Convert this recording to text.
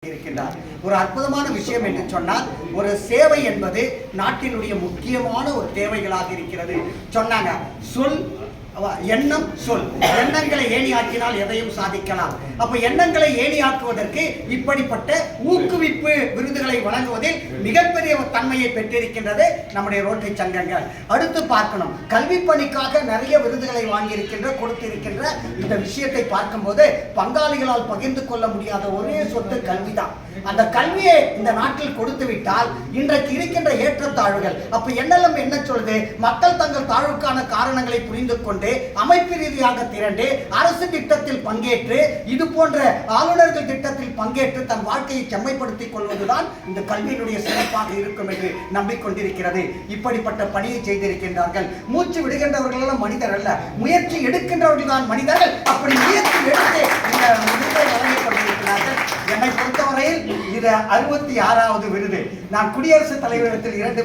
இருக்கின்றார். ஒரு அற்புதமான விஷயம் என்று சொன்னால், ஒரு சேவை என்பது நாட்டினுடைய முக்கியமான ஒரு தேவைகளாக இருக்கிறது. சொன்னாங்க, சொல் எண்ணம் சொல், எண்ணங்களை ஏணியாக்கினால் எதையும் சாதிக்கலாம். அப்ப எண்ணங்களை ஏணியாக்குவதற்கு இப்படிப்பட்ட ஊக்குவிப்பு விருதுகளை வழங்குவதில் மிகப்பெரிய தன்மையை பெற்றிருக்கின்றது நம்முடைய ரோட்டரி சங்கங்கள். அடுத்து பார்க்கணும், கல்வி பணிக்காக நிறைய விருதுகளை வாங்கியிருக்கின்ற கொடுத்திருக்கின்ற இந்த விஷயத்தை பார்க்கும்போது பங்காளிகளால் பகிர்ந்து கொள்ள முடியாத ஒரே சொத்து கல்விதான். அந்த கல்வியை இந்த நாட்டில் கொடுத்து விட்டால் இன்றைக்கு இருக்கின்ற ஏற்றத்தாழ்வுகள், அப்ப என்னெல்லாம் என்ன சொல்லுது, மக்கள் தங்கள் தாழ்வுக்கான காரணங்களை புரிந்து கொண்டு அமைப்பு ரீதியாக திரண்டு அரசு திட்டத்தில் பங்கேற்று இது போன்ற ஆளுநர்கள் திட்டத்தில் பங்கேற்று தன் வாழ்க்கையை செம்மைப்படுத்திக் கொள்வதுதான் இந்த கல்வியினுடைய சிறப்பாக இருக்கும் என்று நம்பிக்கொண்டிருக்கிறது. இப்படிப்பட்ட பணியை செய்திருக்கின்றார்கள். மூச்சு விடுகின்றவர்கள் எல்லாம் மனிதர் அல்ல, முயற்சி எடுக்கின்றவர்கள் தான் மனிதர்கள். அப்படி முயற்சி எடுத்து இந்த விருதை வழங்கிக் கொண்டிருக்கிறார்கள். என்னை பொறுத்தவரையில் இது 66வது விருது. நான் குடியரசுத் தலைவரிடத்தில் 2